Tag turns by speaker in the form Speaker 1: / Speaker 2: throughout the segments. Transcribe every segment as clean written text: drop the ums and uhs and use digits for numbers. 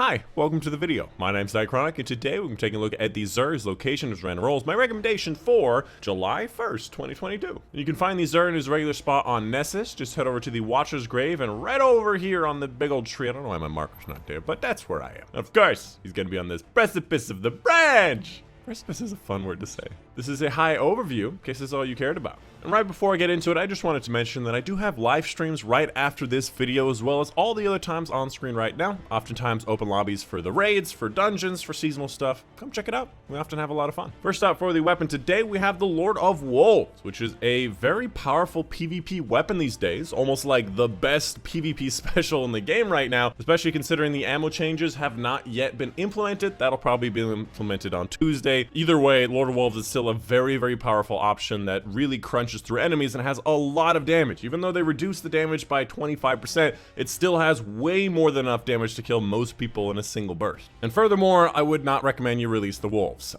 Speaker 1: Hi, welcome to the video. My name's Dychronic, and today we're taking a look at the Xur's location as random rolls. My recommendation for July 1st, 2022. You can find the Xur in his regular spot on Nessus. Just head over to the Watcher's Grave and right over here on the big old tree. I don't know why my marker's not there, but that's where I am. Of course, he's gonna be on this precipice of the branch. Precipice is a fun word to say. This is a high overview, in case that's all you cared about. And right before I get into it, I just wanted to mention that I do have live streams right after this video, as well as all the other times on screen right now. Oftentimes open lobbies for the raids, for dungeons, for seasonal stuff. Come check it out. We often have a lot of fun. First up for the weapon today, we have the Lord of Wolves, which is a very powerful PvP weapon these days. Almost like the best PvP special in the game right now, especially considering the ammo changes have not yet been implemented. That'll probably be implemented on Tuesday. Either way, Lord of Wolves is still a very, very powerful option that really crunches through enemies and has a lot of damage. Even though they reduce the damage by 25%, it still has way more than enough damage to kill most people in a single burst. And furthermore, I would not recommend you release the wolves.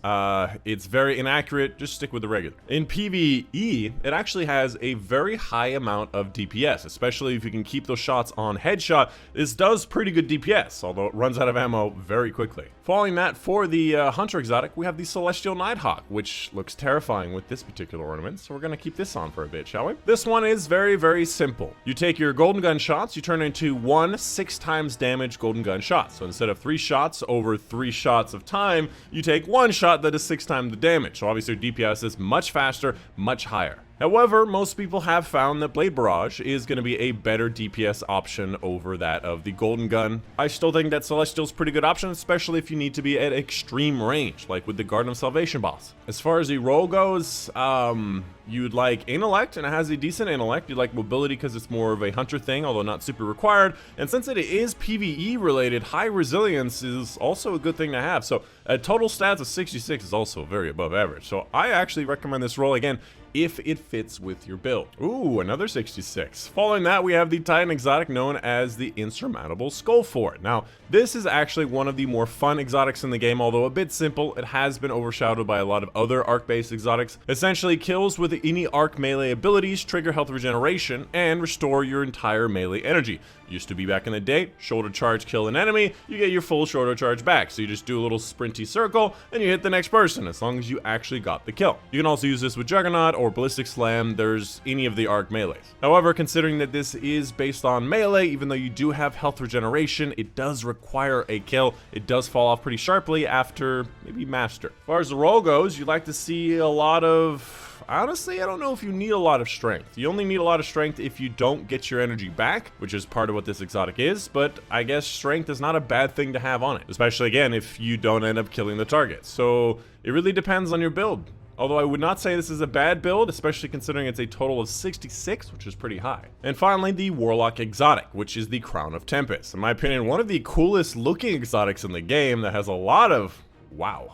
Speaker 1: It's very inaccurate. Just stick with the regular. In PvE, it actually has a very high amount of DPS, especially if you can keep those shots on headshot. This does pretty good DPS, although it runs out of ammo very quickly. Following that, for the Hunter exotic, we have the Celestial Nighthawk, which looks terrifying with this particular ornament, so we're gonna keep this on for a bit, shall we? This one is very, very simple. You take your golden gun shots, you turn into 1 6x damage golden gun shot. So instead of 3 shots over 3 shots of time, you take 1 shot that is 6 times the damage. So obviously DPS is much faster, much higher. However, most people have found that Blade Barrage is going to be a better DPS option over that of the Golden Gun. I still think that Celestial's a pretty good option, especially if you need to be at extreme range, like with the Garden of Salvation boss. As far as the role goes, you'd like intellect, and it has a decent intellect. You'd like mobility because it's more of a hunter thing, although not super required. And since it is PvE related, high resilience is also a good thing to have. So a total stats of 66 is also very above average. So I actually recommend this role again if it fits with your build. Ooh, another 66. Following that, we have the Titan exotic known as the Insurmountable SKULLFORT. Now, this is actually one of the more fun exotics in the game, although a bit simple. It has been overshadowed by a lot of other arc-based exotics. Essentially, kills with any arc melee abilities trigger health regeneration and restore your entire melee energy. Used to be back in the day, shoulder charge kill an enemy, you get your full shoulder charge back. So you just do a little sprinty circle and you hit the next person as long as you actually got the kill. You can also use this with Juggernaut or Ballistic Slam. There's any of the arc melees. However, considering that this is based on melee, even though you do have health regeneration, it does require a kill. It does fall off pretty sharply after maybe Master. As far as the role goes, you'd like to see a lot of... Honestly, I don't know if you need a lot of strength. You only need a lot of strength if you don't get your energy back, which is part of what this exotic is, but I guess strength is not a bad thing to have on it, especially again if you don't end up killing the target. So it really depends on your build. Although I would not say this is a bad build, especially considering it's a total of 66, which is pretty high. And finally, the Warlock exotic, which is the Crown of Tempest. In my opinion, one of the coolest looking exotics in the game that has a lot of... wow.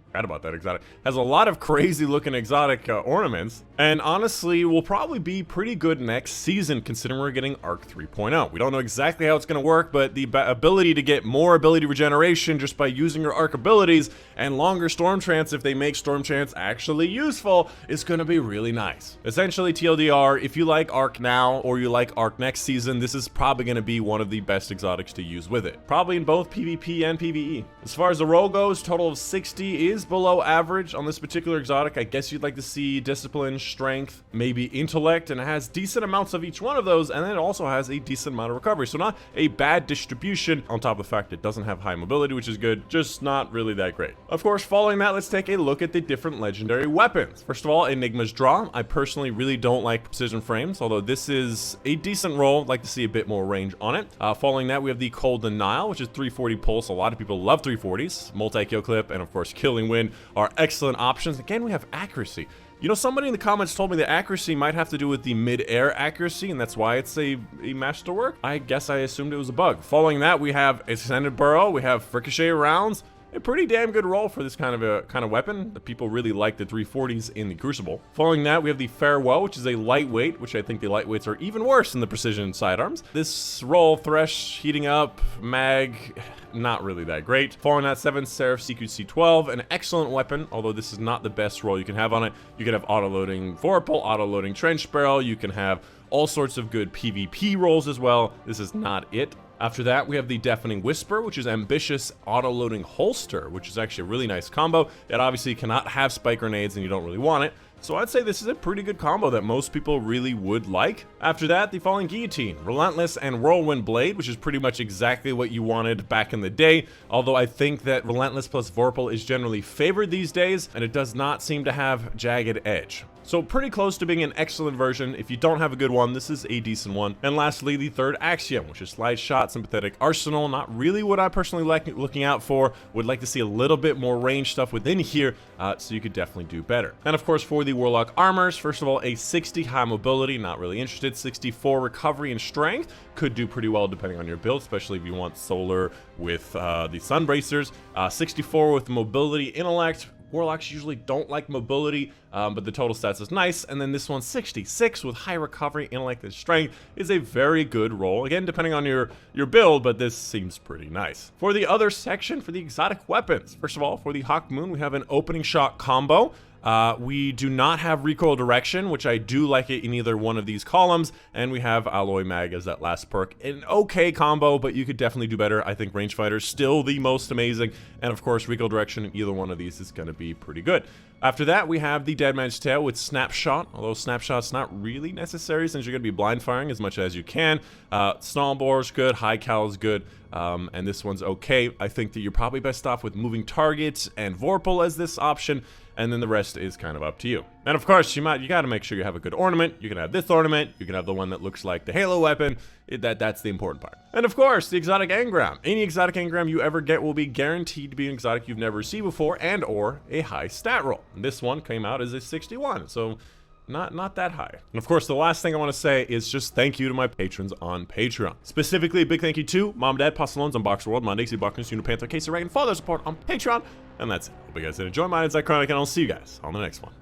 Speaker 1: Forgot about that exotic. Has a lot of crazy looking exotic ornaments, and honestly will probably be pretty good next season considering we're getting Arc 3.0. We don't know exactly how it's going to work, but the ability to get more ability regeneration just by using your arc abilities and longer Storm Trance if they make Storm Trance actually useful is going to be really nice. Essentially, TLDR, if you like Arc now or you like Arc next season, this is probably going to be one of the best exotics to use with it. Probably in both PvP and PvE. As far as the role goes, total of 60 is below average on this particular exotic. I guess you'd like to see discipline, strength, maybe intellect, and it has decent amounts of each one of those, and then it also has a decent amount of recovery. So not a bad distribution on top of the fact it doesn't have high mobility, which is good, just not really that great. Of course, following that, let's take a look at the different legendary weapons. First of all, Enigma's Draw. I personally really don't like precision frames, although this is a decent roll. I'd like to see a bit more range on it. Following that, we have the Cold Denial, which is 340 pulse. A lot of people love 340s. Multi-kill clip, and of course, Killing Wind are excellent options. Again, we have accuracy. You know, somebody in the comments told me that accuracy might have to do with the mid-air accuracy, and that's why it's a masterwork. I guess I assumed it was a bug. Following that, we have Extended Burrow, we have Ricochet rounds. A pretty damn good roll for this kind of weapon. The people really like the 340s in the Crucible. Following that, we have the Farewell, which is a lightweight, which I think the lightweights are even worse than the precision sidearms. This roll, Thresh, heating up, mag, not really that great. Following that, 7 SERAPH CQC-12, an excellent weapon, although this is not the best roll you can have on it. You can have auto-loading Vorpal, auto-loading Trench Barrel, you can have all sorts of good PvP rolls as well. This is not it. After that, we have the Deafening Whisper, which is ambitious auto-loading holster, which is actually a really nice combo. It obviously cannot have spike grenades and you don't really want it. So I'd say this is a pretty good combo that most people really would like. After that, the Falling Guillotine, Relentless, and Whirlwind Blade, which is pretty much exactly what you wanted back in the day. Although I think that Relentless plus Vorpal is generally favored these days, and it does not seem to have Jagged Edge. So pretty close to being an excellent version. If you don't have a good one, this is a decent one. And lastly, the third Axiom, which is Slide Shot, Sympathetic Arsenal. Not really what I personally like looking out for. Would like to see a little bit more range stuff within here, so you could definitely do better. And of course, for the Warlock Armors, first of all, a 60 high mobility, not really interested. 64 recovery and strength, could do pretty well depending on your build, especially if you want solar with the Sun Bracers. 64 with mobility, intellect. Warlocks usually don't like mobility, but the total stats is nice. And then this one, 66 with high recovery, intellect, and strength is a very good roll. Again, depending on your build, but this seems pretty nice. For the other section, for the exotic weapons, first of all, for the Hawkmoon, we have an opening shot combo. We do not have recoil direction, which I do like it in either one of these columns, and we have alloy mag as that last perk. An okay combo, but you could definitely do better. I think rangefighter is still the most amazing, and of course recoil direction in either one of these is going to be pretty good. After that, we have the Dead Man's Tale with Snapshot, although Snapshot's not really necessary since you're going to be blind firing as much as you can. Snowbore's good, High Cal's good, and this one's okay. I think that you're probably best off with Moving Targets and Vorpal as this option, and then the rest is kind of up to you. And of course, you got to make sure you have a good ornament. You can have this ornament, you can have the one that looks like the Halo weapon. That's the important part. And of course, the exotic engram. Any exotic engram you ever get will be guaranteed to be an exotic you've never received before and or a high stat roll. And this one came out as a 61, so not that high. And of course, the last thing I want to say is just thank you to my patrons on Patreon. Specifically, a big thank you to Mom, Dad, Postalones on Box World, Monday, Buckness, Unipanther, Case of Reagan, for their support on Patreon. And that's it. Hope you guys did enjoy. My name's Dychronic, and I'll see you guys on the next one.